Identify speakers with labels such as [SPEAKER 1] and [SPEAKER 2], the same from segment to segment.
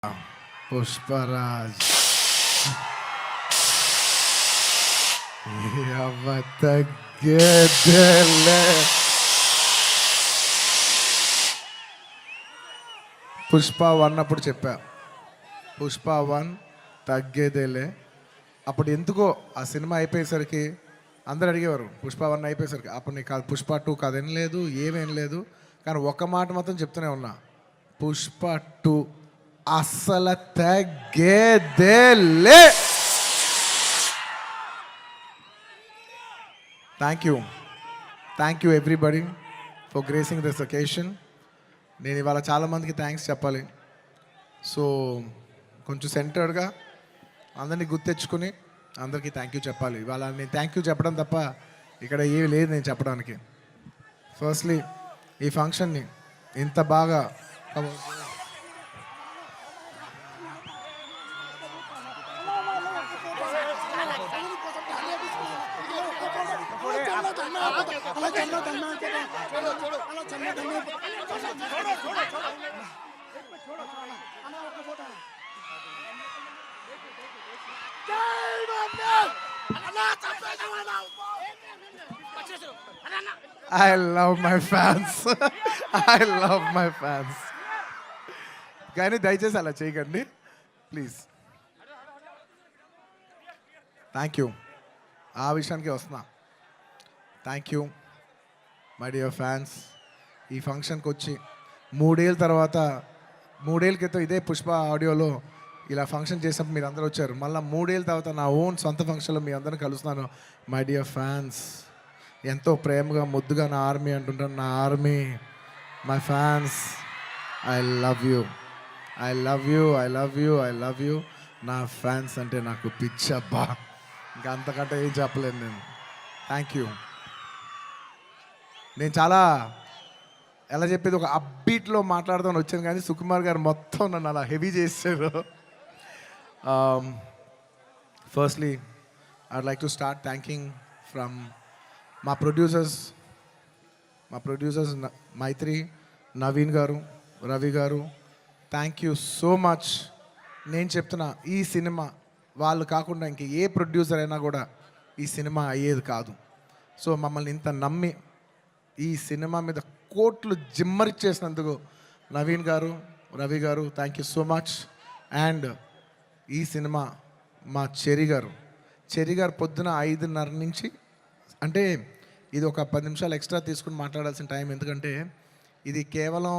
[SPEAKER 1] పుష్పరాజ్ తగ్గేదేలే. పుష్ప 1 అప్పుడు చెప్పా, పుష్ప 1 తగ్గేదేలే. అప్పుడు ఎందుకో ఆ సినిమా అయిపోయేసరికి అందరు అడిగేవారు, పుష్ప 1 అయిపోయేసరికి అప్పుడు నీకు కాదు, పుష్ప 2 కదేం లేదు, ఏమేం లేదు. కానీ ఒక్క మాట మాత్రం చెప్తూనే ఉన్నా, పుష్ప 2 అస్సలు తగ్గేదేలే. Thank you everybody for gracing this occasion. నేను ఇవాళ చాలామందికి థ్యాంక్స్ చెప్పాలి. సో కొంచెం సెంటర్డ్గా అందరినీ గుర్తెచ్చుకుని అందరికీ థ్యాంక్ యూ చెప్పాలి. ఇవాళ నేను థ్యాంక్ యూ చెప్పడం తప్ప ఇక్కడ ఏమి లేదు నేను చెప్పడానికి. ఫస్ట్లీ ఈ ఫంక్షన్ని ఇంత బాగా I love my fans. I love my fans. కానీ దయచేసి అలా చేయకండి ప్లీజ్. Thank you. ఆ విషయానికి వస్తున్నా. Thank you my dear fans. ఈ ఫంక్షన్కి వచ్చి 3 ఏళ్ళ తర్వాత, 3 ఏళ్ళ క్రితం ఇదే పుష్ప ఆడియోలో ఇలా ఫంక్షన్ చేసినప్పుడు మీరు అందరూ వచ్చారు. మళ్ళీ 3 ఏళ్ళ తర్వాత నా ఓన్ సొంత ఫంక్షన్లో మీ అందరిని కలుస్తున్నాను. మై డియర్ ఫ్యాన్స్, ఎంతో ప్రేమగా ముద్దుగా నా ఆర్మీ అంటుంటాను. నా army, my fans, I love you, I love you, I love you, I love you. నా ఫ్యాన్స్ అంటే నాకు పిచ్చబ్బా, ఇంకా అంతకంటే ఏం చెప్పలేను నేను. Thank you. నేను చాలా ఎలా చెప్పేది, ఒక అప్బీట్లో మాట్లాడదామని వచ్చాను, కానీ సుకుమార్ గారు మొత్తం నన్ను అలా హెవీ చేశారు. Firstly I'd like to start thanking from మా ప్రొడ్యూసర్స్ మైత్రి, నవీన్ గారు, రవి గారు. Thank you so much. నేను చెప్తున్నా, ఈ సినిమా వాళ్ళు కాకుండా ఇంక ఏ ప్రొడ్యూసర్ అయినా కూడా ఈ సినిమా అయ్యేది కాదు. సో మమ్మల్ని ఇంత నమ్మి ఈ సినిమా మీద కోట్లు జిమ్మరిచ్చేసినందుకు నవీన్ గారు, రవి గారు, thank you so much. And ఈ సినిమా మా చెరి గారు పొద్దున 5:30 నుంచి, అంటే ఇది ఒక 10 నిమిషాలు ఎక్స్ట్రా తీసుకుని మాట్లాడాల్సిన టైం. ఎందుకంటే ఇది కేవలం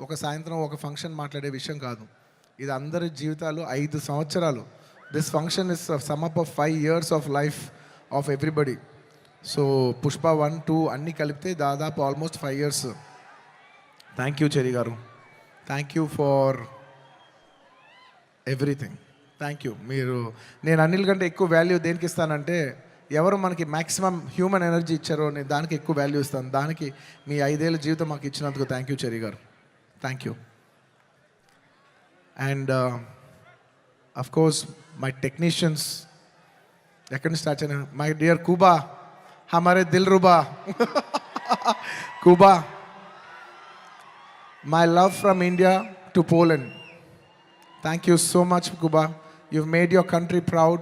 [SPEAKER 1] ఒక సాయంత్రం ఒక ఫంక్షన్ మాట్లాడే విషయం కాదు, ఇది అందరి జీవితాలు 5 సంవత్సరాలు. This function is sum up of 5 years of life of everybody. So Pushpa 1, 2 అన్నీ కలిపితే దాదాపు ఆల్మోస్ట్ 5 years. థ్యాంక్ యూ చెరి గారు, thank you for everything. Thank you. నేను అన్నిల కంటే ఎక్కువ వాల్యూ దేనికి ఇస్తానంటే, ఎవరు మనకి మ్యాక్సిమం హ్యూమన్ ఎనర్జీ ఇచ్చారో నేను దానికి ఎక్కువ వాల్యూ ఇస్తాను. దానికి మీ 5 ఏళ్ళ జీవితం మాకు ఇచ్చినందుకు థ్యాంక్ యూ చెరి గారు, thank you. And of course my technicians, ఎక్కడి నుంచి స్టార్ట్ అయినా, మై డియర్ కుబా, हमारे दिलरुबा Kuba, my love from India to Poland. Thank you so much, Kuba. You've made your country proud,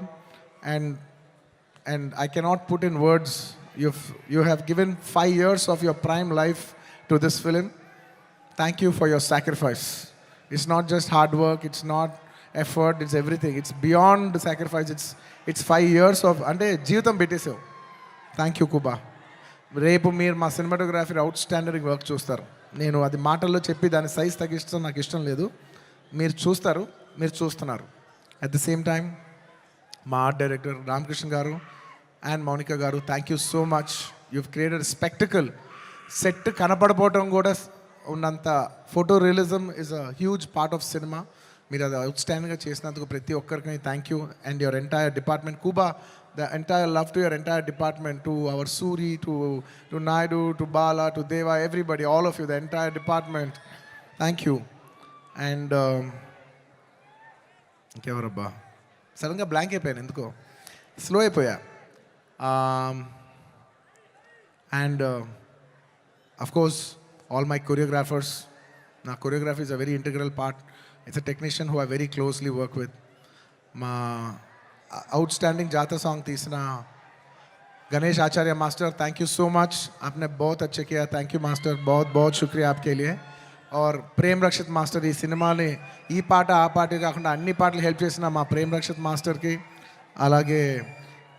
[SPEAKER 1] and I cannot put in words. You have given 5 years of your prime life to this film. Thank you for your sacrifice. It's not just hard work, it's not effort, it's everything. It's beyond sacrifice. It's 5 years of ante జీవితం పెట్టేసావు. Thank you కుబా. రేపు మీరు మా cinematography outstanding work చూస్తారు. నేను అది మాటల్లో చెప్పి దాని సైజ్ తగ్గిస్తాం నాకు ఇష్టం లేదు. మీరు చూస్తారు, మీరు చూస్తున్నారు. అట్ ది సేమ్ టైం మా art director Ramakrishna garu and Mounika garu, thank you so much. You've created spectacle. Set కనపడపోవటం కూడా ఉన్నంత photo realism is a huge part of cinema. మీరు అది అవుట్స్టాండింగ్గా చేసినందుకు ప్రతి ఒక్కరికి thank you. And your entire department కుబా, the entire love to your entire department, to our Suri, to Naidu, to Bala, to Deva, everybody, all of you, the entire department, thank you. And ఇంకెవరబ్బా సడన్గా blank అయిపోయాను, ఎందుకో slow అయిపోయా. And of course all my choreographers. నా choreography is a very integral part. It's a technician who I very closely work with. మా outstanding Jathara song తీసిన Ganesh Acharya master, thank you so much, आपने बहुत अच्छे किया. थैंक यू मास्टर, बहुत बहुत शुक्रिया आपके लिए. और प्रेम रक्षित मास्टर ఈ సినిమాని ఈ పాట ఆ పాట కాకుండా అన్ని పాటలు హెల్ప్ చేసిన మా ప్రేమ్ రక్షిత్ మాస్టర్కి, అలాగే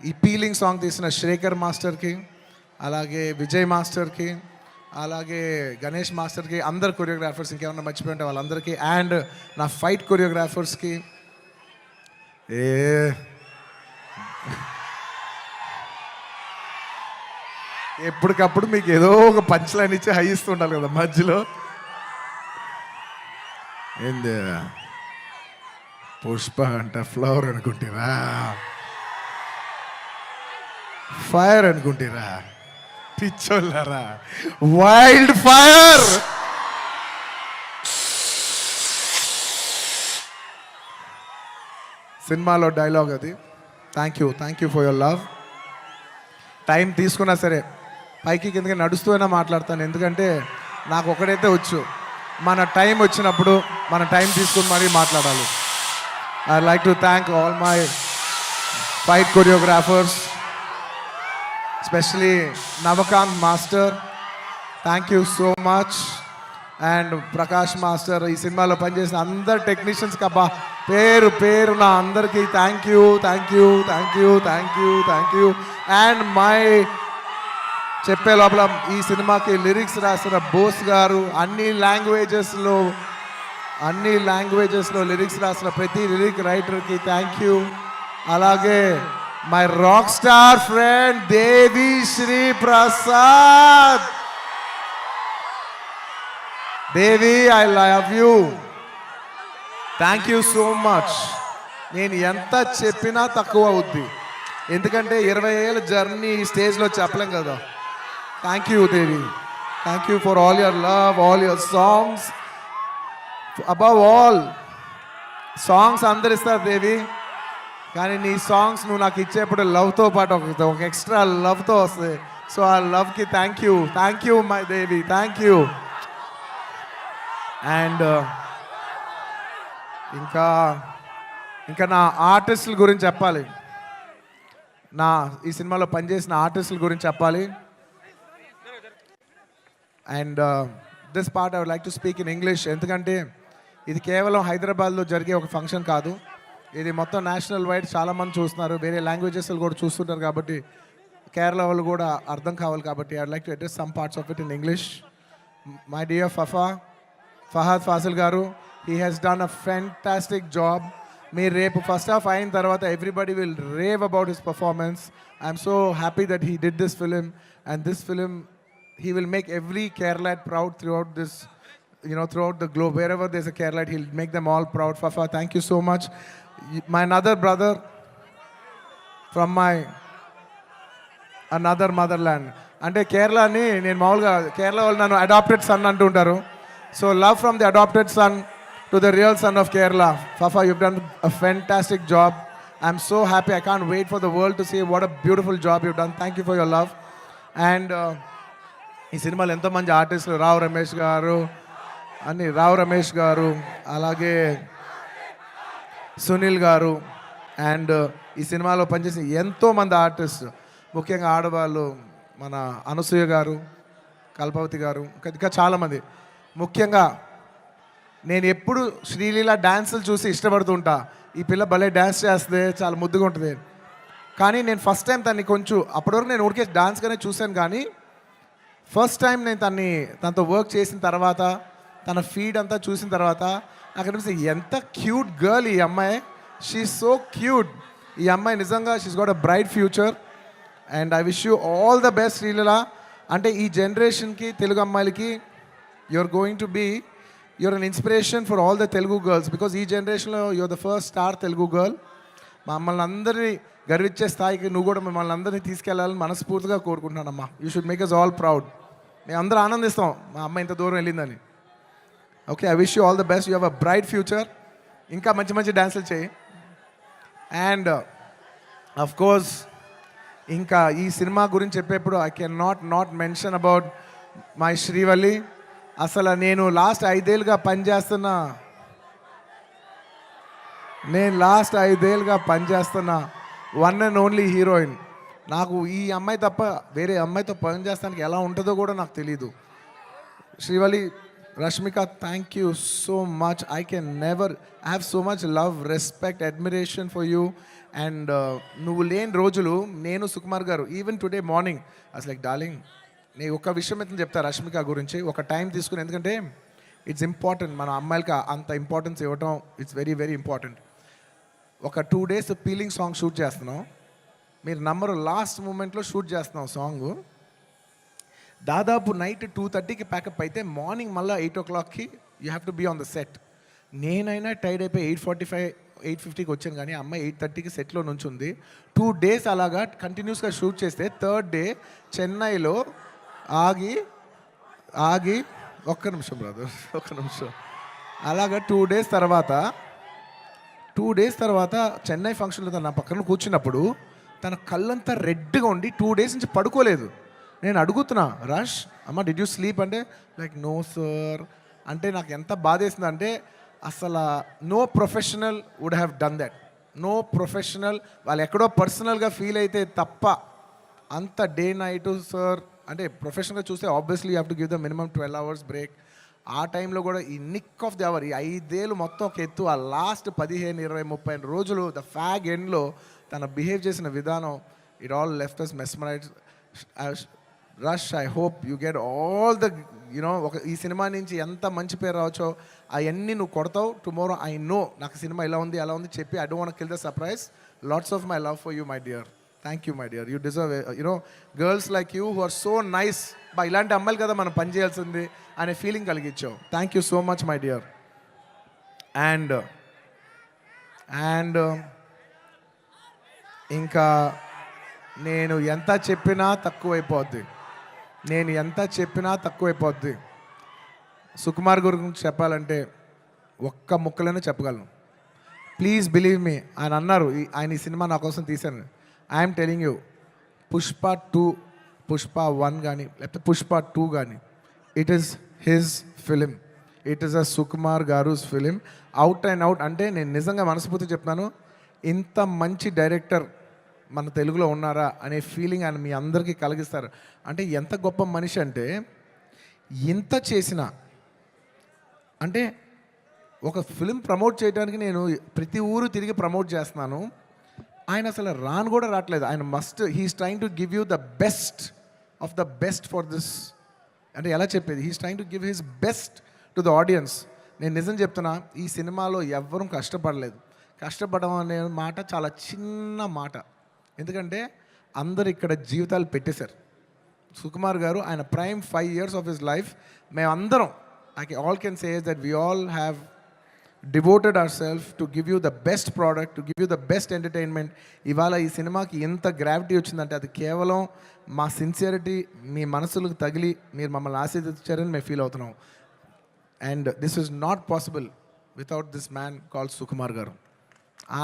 [SPEAKER 1] ఈ పీలింగ్ సాంగ్ తీసిన శ్రేఖర్ మాస్టర్కి, అలాగే విజయ్ మాస్టర్కి, అలాగే గణేష్ మాస్టర్కి, అందరు కొరియోగ్రాఫర్స్, ఇంకేమన్నా మర్చిపోయి ఉంటే వాళ్ళందరికీ, అండ్ నా ఫైట్ కొరియోగ్రాఫర్స్కి. ఎప్పటికప్పుడు మీకు ఏదో ఒక పంచ్ లైన్ ఇచ్చి హై ఇస్తూ ఉండాలి కదా మధ్యలో. ఏంది పుష్ప అంట ఫ్లవర్ అనుకుంటారా, ఫైర్ అనుకుంటారా, పిచ్చోళ్ళారా, వైల్డ్ ఫైర్. సినిమాలో డైలాగ్ అది. Thank you for your love. Time తీసుకున్నా సరే పైకి కిందకి నడుస్తూనే మాట్లాడతాను, ఎందుకంటే నాకు ఒకడైతే వచ్చు, మన టైం వచ్చినప్పుడు మన టైం తీసుకుని మరీ మాట్లాడాలి. I like to thank all my fight choreographers, especially Navakanth master, thank you so much. And Prakash master, ఈ సినిమాలో పనిచేసిన అందరు టెక్నీషియన్స్కి అబ్బా పేరు నా అందరికీ థ్యాంక్ యూ. అండ్ మై చెప్పే లోపల ఈ సినిమాకి లిరిక్స్ రాసిన బోస్ గారు, అన్ని లాంగ్వేజెస్లో లిరిక్స్ రాసిన ప్రతి లిరిక్ రైటర్కి థ్యాంక్ యూ. అలాగే my rock star friend Devi Sri Prasad. Devi, I love you, thank you so much. నేను ఎంత చెప్పినా తక్కువ అవుద్ది, ఎందుకంటే 20 ఏళ్ళ జర్నీ ఈ స్టేజ్లో చెప్పలేం కదా. Thank you Devi, thank you for all your love, all your songs. Above all songs అందరు ఇస్తారు దేవి, కానీ నీ సాంగ్స్ నువ్వు నాకు ఇచ్చేప్పుడు లవ్తో పాటు ఒక ఎక్స్ట్రా లవ్తో వస్తుంది. సో ఆ లవ్కి thank you my Devi, thank you. And ఇంకా నా ఆర్టిస్టుల గురించి చెప్పాలి, ఈ సినిమాలో పనిచేసిన ఆర్టిస్టుల గురించి చెప్పాలి. And this part I would like to speak in English, ఎందుకంటే ఇది కేవలం హైదరాబాద్లో జరిగే ఒక ఫంక్షన్ కాదు, ఇది మొత్తం నేషనల్ వైడ్ చాలామంది చూస్తున్నారు, వేరే లాంగ్వేజెస్ కూడా చూస్తుంటారు, కాబట్టి కేరళ వాళ్ళు కూడా అర్థం కావాలి, కాబట్టి I would like to address some parts of it in English. My dear Fahadh Faasil గారు, he has done a fantastic job. మీరు రేపు ఫస్ట్ హాఫ్ అయిన తర్వాత everybody will rave about his performance. I'm so happy that he did this film, and this film he will make every Keralite proud throughout this, throughout the globe. Wherever there's a Keralite, he'll make them all proud. Fafa, thank you so much. My another brother from my another motherland. అంటే కేరళని నేను మామూలుగా కేరళ వాళ్ళు నన్ను adapted son అంటుంటారు. So love from the adapted son to the real son of Kerala. Fafa, you've done a fantastic job. I'm so happy. I can't wait for the world to see what a beautiful job you've done. Thank you for your love. And ఈ సినిమాలో ఎంతోమంది ఆర్టిస్టులు, రావు రమేష్ గారు, అలాగే సునీల్ గారు, and ఈ సినిమాలో పనిచేసిన ఎంతోమంది ఆర్టిస్ట్, ముఖ్యంగా ఆడవాళ్ళు, మన అనసూయ గారు, కల్పవతి గారు, ఇంకా చాలామంది. ముఖ్యంగా నేను ఎప్పుడు శ్రీలీల డ్యాన్సులు చూసి ఇష్టపడుతుంటా, ఈ పిల్ల భలే డ్యాన్స్ చేస్తే చాలా ముద్దుగా ఉంటుంది. కానీ నేను ఫస్ట్ టైం తన్ని కొంచెం, అప్పటివరకు నేను ఊరికే డాన్స్గానే చూశాను, కానీ ఫస్ట్ టైం నేను తనతో వర్క్ చేసిన తర్వాత, తన ఫీడ్ అంతా చూసిన తర్వాత నాకు అనిపిస్తుంది ఎంత క్యూట్ గర్ల్ ఈ అమ్మాయి. She so cute. ఈ అమ్మాయి నిజంగా she's got a bright future. And I wish you all the best Sreeleela. అంటే ఈ జనరేషన్కి, తెలుగు అమ్మాయిలకి you're an inspiration for all the Telugu girls, because ee generation lo you're the first star Telugu girl. మమ్మల్ని అందరినీ గర్వించే స్థాయికి నువ్వు కూడా మమ్మల్ని అందరినీ తీసుకెళ్ళాలని మనస్ఫూర్తిగా కోరుకుంటున్నానమ్మా. You should make us all proud. మేము అందరూ ఆనందిస్తాం మా అమ్మ ఇంత దూరం వెళ్ళిందని. Okay, I wish you all the best. You have a bright future. ఇంకా మంచి మంచి డ్యాన్సులు చేయి. అండ్ అఫ్ కోర్స్ ఇంకా ఈ సినిమా గురించి చెప్పేప్పుడు I can not mention about my Srivalli. అసలు నేను లాస్ట్ 5 ఏళ్ళుగా పనిచేస్తున్న నేను లాస్ట్ 5 ఏళ్ళుగా పనిచేస్తున్న వన్ అండ్ ఓన్లీ హీరోయిన్. నాకు ఈ అమ్మాయి తప్ప వేరే అమ్మాయితో పని చేస్తానికి ఎలా ఉంటుందో కూడా నాకు తెలీదు. Srivalli, Rashmika, thank you so much. I can never have so much love, respect, admiration for you. And నువ్వు లేని రోజులు నేను, సుకుమార్ గారు, ఈవెన్ టుడే మార్నింగ్ అసలు లైక్ డార్లింగ్, నేను ఒక విషయం అయితే చెప్తా రష్మిక గురించి, ఒక టైం తీసుకుని. ఎందుకంటే ఇట్స్ ఇంపార్టెంట్, మన అమ్మాయిలకి అంత ఇంపార్టెన్స్ ఇవ్వటం ఇట్స్ వెరీ వెరీ ఇంపార్టెంట్. ఒక 2 days పీలింగ్ సాంగ్ షూట్ చేస్తున్నాం. మీరు నమ్మరు, లాస్ట్ మూమెంట్లో షూట్ చేస్తున్నాం సాంగ్. దాదాపు నైట్ 2:30కి ప్యాకప్ అయితే మార్నింగ్ మళ్ళీ 8 o'clockకి you have to be on the set. నేనైనా టైర్డ్ అయిపోయి 8:45, 8:50కి వచ్చాను, కానీ అమ్మాయి 8:30కి సెట్లో నుంచి ఉంది. 2 days అలాగా కంటిన్యూస్గా షూట్ చేస్తే థర్డ్ డే చెన్నైలో ఆగి ఒక్క నిమిషం బ్రదర్, ఒక్క నిమిషం. అలాగా 2 days తర్వాత చెన్నై ఫంక్షన్లో నా పక్కన కూర్చున్నప్పుడు తన కళ్ళంతా రెడ్గా ఉండి 2 days నుంచి పడుకోలేదు. నేను అడుగుతున్నా, రష్ అమ్మ డిడ్ యూ స్లీప్ అంటే లైక్ నో సార్ అంటే నాకు ఎంత బాధేసింది అంటే అసలు no professional would have done that. No professional వాళ్ళు ఎక్కడో పర్సనల్గా ఫీల్ అయితే తప్ప అంత డే నైట్ సార్ అంటే ప్రొఫెషనల్గా చూస్తే obviously you have to give the minimum 12 hours break. ఆ టైంలో కూడా ఈ నిక్ ఆఫ్ ది అవర్, ఈ 5 ఏళ్ళు మొత్తం ఒక ఎత్తు, ఆ లాస్ట్ 15, 20, 30 రోజులు ద ఫ్యాగ్ ఎండ్లో తన బిహేవ్ చేసిన విధానం, it all left us mesmerize. Rush, I hope you get all the ఒక ఈ సినిమా నుంచి ఎంత మంచి పేరు రావచ్చో అవన్నీ నువ్వు కొడతావు. టుమారో ఐ నో నాకు సినిమా ఇలా ఉంది అలా ఉంది చెప్పి I don't want kill the surprise. Lots of my love for you my dear. Thank you my dear. You deserve girls like you who are so nice. ఇలాంటి అమ్మాయిలు కదా మనం పని చేయాల్సింది అనే ఫీలింగ్ కలిగించావు. Thank you so much my dear. And ఇంకా నేను ఎంత చెప్పినా తక్కువైపోద్ది. సుకుమార్ గురించి చెప్పాలంటే ఒక్క ముక్కలోనే చెప్పగలను. Please believe me. ఆయన అన్నారు ఆయన ఈ సినిమా నా కోసం తీశాను. ఐఎమ్ టెలింగ్ యూ, పుష్ప 1 కానీ లేకపోతే పుష్ప 2 కానీ it is his film. It is a Sukumar గారుస్ ఫిలిం, అవుట్ అండ్ అవుట్. అంటే నేను నిజంగా మనస్ఫూర్తి చెప్తున్నాను, ఇంత మంచి డైరెక్టర్ మన తెలుగులో ఉన్నారా అనే ఫీలింగ్ ఆయన మీ అందరికీ కలిగిస్తారు. అంటే ఎంత గొప్ప మనిషి అంటే ఇంత చేసిన అంటే ఒక ఫిలిం ప్రమోట్ చేయడానికి నేను ప్రతి ఊరు తిరిగి ప్రమోట్ చేస్తున్నాను. ఆయన అసలు కూడా రావట్లేదు. ఆయన he's trying to give you the best of the best for this. అంటే ఎలా చెప్పేది, he's trying to give his best to the audience. నేను నిజం చెప్తున్నా, ఈ సినిమాలో ఎవ్వరూ కష్టపడలేదు. కష్టపడడం అనే మాట చాలా చిన్న మాట, ఎందుకంటే అందరు ఇక్కడ జీవితాలు పెట్టేశారు. సుకుమార్ గారు ఆయన prime 5 years of his life మేమందరం all can say that we all have devoted our self to give you the best product, to give you the best entertainment. ఇవాళ ఈ సినిమాకి ఎంత గ్రావిటీ వచ్చిందంటే అది కేవలం మా సిన్సియరిటీ మీ మనసులకు తగిలి మీరు మమ్మల్ని ఆశీర్వదించారని మేము ఫీల్ అవుతున్నాం. And this is not possible without this man called Sukumar గారు.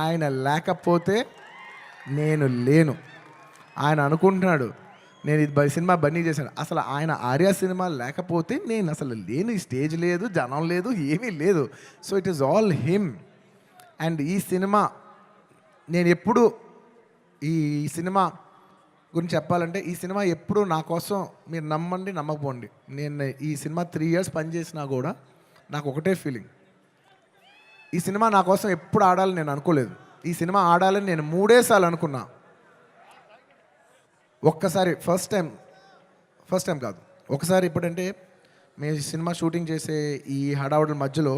[SPEAKER 1] ఆయన లేకపోతే నేను లేను. ఆయన అనుకుంటున్నాడు నేను ఇది సినిమా బన్నీ చేశాను, అసలు ఆయన ఆర్య సినిమా లేకపోతే నేను అసలు లేను, ఈ స్టేజ్ లేదు, జనం లేదు, ఏమీ లేదు. So it is all him. And ఈ సినిమా నేను ఎప్పుడు ఈ సినిమా గురించి చెప్పాలంటే ఈ సినిమా ఎప్పుడు నా కోసం, మీరు నమ్మండి నమ్మకపోండి, నేను ఈ సినిమా 3 years పనిచేసినా కూడా నాకు ఒకటే ఫీలింగ్, ఈ సినిమా నా కోసం ఎప్పుడు ఆడాలని నేను అనుకోలేదు. ఈ సినిమా ఆడాలని నేను 3 సార్లు అనుకున్నా. ఒక్కసారి ఫస్ట్ టైం కాదు, ఒకసారి ఇప్పుడంటే మేము సినిమా షూటింగ్ చేసే ఈ హడావుడి మధ్యలో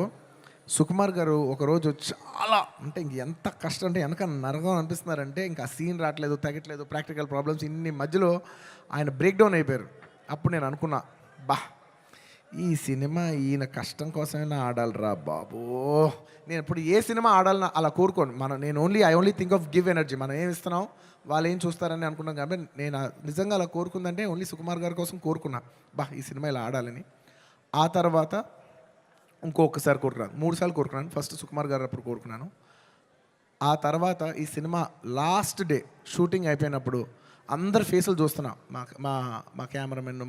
[SPEAKER 1] సుకుమార్ గారు ఒకరోజు చాలా అంటే ఎంత కష్టం అంటే వెనక నరకం అనిపిస్తున్నారంటే ఇంకా సీన్ రావట్లేదు, తగ్గట్లేదు, ప్రాక్టికల్ ప్రాబ్లమ్స్, ఇన్ని మధ్యలో ఆయన బ్రేక్ డౌన్ అయిపోయారు. అప్పుడు నేను అనుకున్నా, ఈ సినిమా ఈయన కష్టం కోసమైనా ఆడాలిరా బాబో. నేను ఇప్పుడు ఏ సినిమా ఆడాలన్నా అలా కోరుకోను. నేను I only think of give energy. మనం ఏం ఇస్తున్నాం వాళ్ళు ఏం చూస్తారని అనుకున్నాం. కాబట్టి నేను నిజంగా అలా కోరుకుందంటే ఓన్లీ సుకుమార్ గారి కోసం కోరుకున్నా, ఈ సినిమా ఇలా ఆడాలని. ఆ తర్వాత ఇంకొకసారి కోరుకున్నాను, 3 సార్లు కోరుకున్నాను. ఫస్ట్ సుకుమార్ గారు అప్పుడు కోరుకున్నాను. ఆ తర్వాత ఈ సినిమా లాస్ట్ డే షూటింగ్ అయిపోయినప్పుడు అందరి ఫేసులు చూస్తున్నా, మా కెమెరామెన్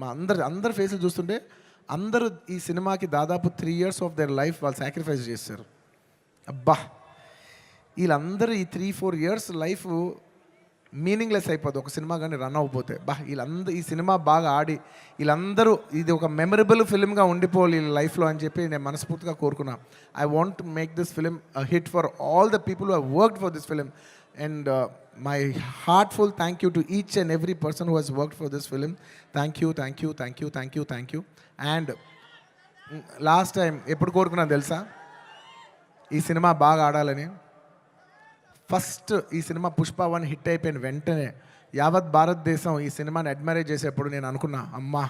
[SPEAKER 1] అందరి ఫేసులు చూస్తుంటే అందరూ ఈ సినిమాకి దాదాపు 3 years ఆఫ్ దేర్ లైఫ్ వాళ్ళు సాక్రిఫైస్ చేశారు. వీళ్ళందరూ ఈ 3-4 ఇయర్స్ లైఫ్ మీనింగ్లెస్ అయిపోద్ది ఒక సినిమా కానీ రన్ అవ్వకపోతే. వీళ్ళందరూ ఈ సినిమా బాగా ఆడి వీళ్ళందరూ ఇది ఒక మెమరబుల్ ఫిల్మ్గా ఉండిపోవాలి వీళ్ళ లైఫ్లో అని చెప్పి నేను మనస్ఫూర్తిగా కోరుకున్నా. I want to make this film a hit for all the people who have worked for this film. And my heartful thank you to each and every person who has worked for this film. Thank you, thank you, thank you, thank you, thank you. And last time ఎప్పుడు కోరుకున్నాను తెలుసా ఈ cinema బాగా ఆడాలని? First ఈ cinema Pushpa 1 hit అయిపోయిన వెంటనే యావత్ భారతదేశం ఈ సినిమాని అడ్మైర్ చేసేప్పుడు నేను అనుకున్నా, అమ్మా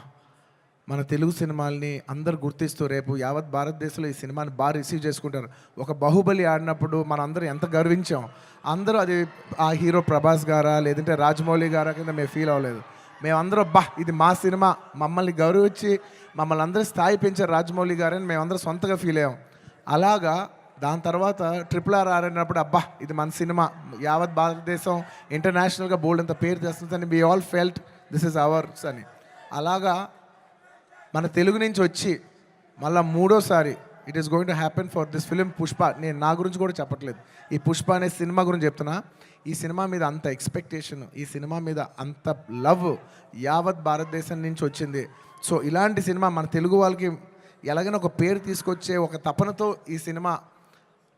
[SPEAKER 1] మన తెలుగు సినిమాల్ని అందరు గుర్తిస్తూ రేపు యావత్ భారతదేశంలో ఈ సినిమాని బాగా రిసీవ్ చేసుకుంటారు. ఒక బాహుబలి ఆడినప్పుడు మనం అందరూ ఎంత గర్వించాం. అందరూ అది ఆ హీరో ప్రభాస్ గారా లేదంటే రాజమౌళి గారా కింద మేము ఫీల్ అవ్వలేదు. మేమందరూ ఇది మా సినిమా, మమ్మల్ని గౌరవించి మమ్మల్ని అందరూ స్థాయి పెంచారు రాజమౌళి గారని మేమందరూ సొంతగా ఫీల్ అయ్యాం. అలాగా దాని తర్వాత RRR ఆడినప్పుడు ఇది మన సినిమా, యావత్ భారతదేశం ఇంటర్నేషనల్గా బోల్డ్ అంత పేరు తెస్తుందని we all felt this is ours అని. అలాగా మన తెలుగు నుంచి వచ్చి మళ్ళీ మూడోసారి it is going to happen for this film Pushpa. నేను నా గురించి కూడా చెప్పట్లేదు, ఈ పుష్ప అనే సినిమా గురించి చెప్తున్నా. ఈ సినిమా మీద అంత ఎక్స్పెక్టేషన్, ఈ సినిమా మీద అంత లవ్ యావత్ భారతదేశం నుంచి వచ్చింది. సో ఇలాంటి సినిమా మన తెలుగు వాళ్ళకి ఎలాగైనా ఒక పేరు తీసుకొచ్చే ఒక తపనతో ఈ సినిమా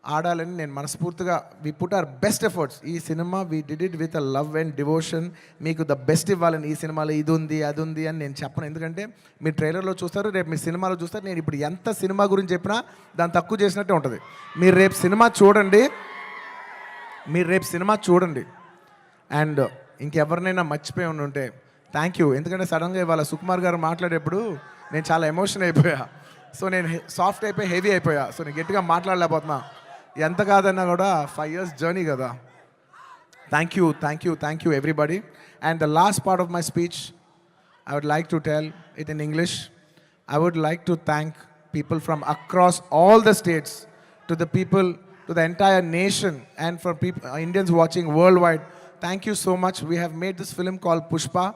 [SPEAKER 1] ఆడాలని నేను మనస్ఫూర్తిగా we put our best efforts. ఈ సినిమా we did it with a love and devotion. మీకు ద బెస్ట్ ఇవ్వాలని, ఈ సినిమాలో ఇది ఉంది అది ఉంది అని నేను చెప్పను. ఎందుకంటే మీరు ట్రైలర్లో చూస్తారు, రేపు మీ సినిమాలో చూస్తారు. నేను ఇప్పుడు ఎంత సినిమా గురించి చెప్పినా దాన్ని తక్కువ చేసినట్టే ఉంటుంది. మీరు రేపు సినిమా చూడండి. అండ్ ఇంకెవరినైనా మర్చిపోయి ఉంటే థ్యాంక్ యూ. ఎందుకంటే సడన్గా ఇవాళ సుకుమార్ గారు మాట్లాడేప్పుడు నేను చాలా ఎమోషన్ అయిపోయా. సో నేను సాఫ్ట్ అయిపోయి హెవీ అయిపోయా. సో నేను గట్టిగా మాట్లాడలేకపోతున్నా. ఎంత కాదన్నా కూడా 5 years జర్నీ కదా. Thank you, thank you, thank you everybody. And the last part of my speech I would like to tell it in English. I would like to thank people from across all the states, to the people, to the entire nation, and for people, Indians watching worldwide. Thank you so much. We have made this film called Pushpa.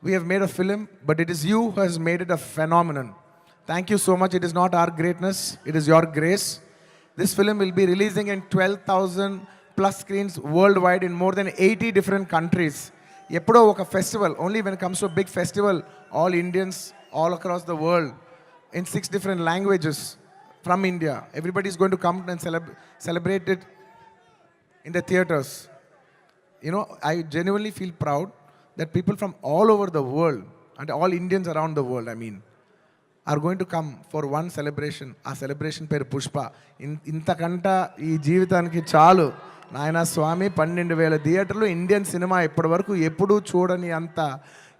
[SPEAKER 1] We have made a film, but it is you who has made it a phenomenon. Thank you so much. It is not our greatness, it is your grace. This film will be releasing in 12,000 plus screens worldwide in more than 80 different countries. Eppudo oka festival, only when it comes to a big festival, all Indians all across the world in 6 different languages from India, everybody is going to come and celebrate it in the theaters. You know, I genuinely feel proud that people from all over the world, and all Indians around the world, I mean, are going to come for one celebration. ఆ celebration పేరు పుష్ప. ఇంతకంట ఈ జీవితానికి చాలు నాయన స్వామి. 12,000 థియేటర్లు, Indian cinema ఇప్పటి వరకు ఎప్పుడూ చూడని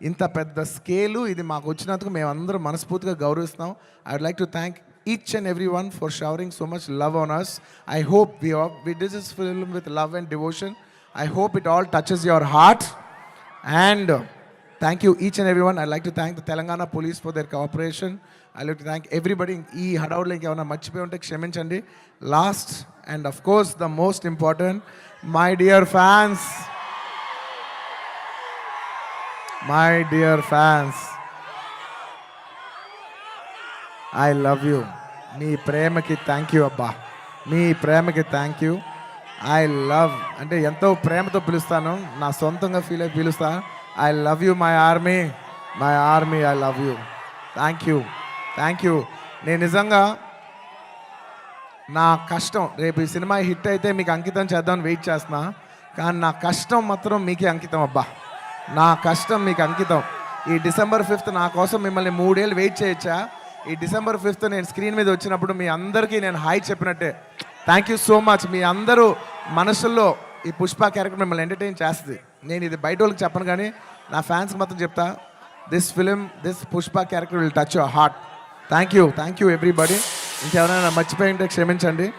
[SPEAKER 1] ఇంత పెద్ద స్కేలు ఇది మాకు వచ్చినందుకు మేమందరం మనస్ఫూర్తిగా గౌరవిస్తాం. I would like to thank each and every one for showering so much love on us. I hope we did this film with love and devotion. I hope it all touches your heart. And thank you each and everyone. I'd like to thank the Telangana police for their cooperation. I'd like to thank everybody. ఈ హడావుడిలో ఇంకేమైనా మర్చిపోయి ఉంటే క్షమించండి. Last and of course the most important, my dear fans, I love you. మీ ప్రేమకి thank you అబ్బా, మీ ప్రేమకి thank you. I love అంటే ఎంతో ప్రేమతో పిలుస్తాను, నా సొంతంగా ఫీల్ అయి పిలుస్తాను. I love you, my army, I love you. Thank you. నేను నిజంగా నా కష్టం రేపు ఈ సినిమా హిట్ అయితే మీకు అంకితం చేద్దామని వెయిట్ చేస్తున్నా. కానీ నా కష్టం మాత్రం మీకే అంకితం అబ్బా, నా కష్టం మీకు అంకితం. ఈ December 5th నా కోసం మిమ్మల్ని 3 ఏళ్ళు వెయిట్ చేయొచ్చా? ఈ December 5th నేను స్క్రీన్ మీద వచ్చినప్పుడు మీ అందరికీ నేను హాయ్ చెప్పినట్టే. Thank you so much. మీ అందరూ మనసుల్లో ఈ పుష్ప క్యారెక్టర్ మిమ్మల్ని ఎంటర్టైన్ చేస్తుంది. నేను ఇది బయట వాళ్ళకి చెప్పను కానీ నా ఫ్యాన్స్కి మాత్రం చెప్తా, this Pushpa character will touch your heart. Thank you everybody. ఇంకెవరైనా మర్చిపోయి ఉంటే క్షమించండి.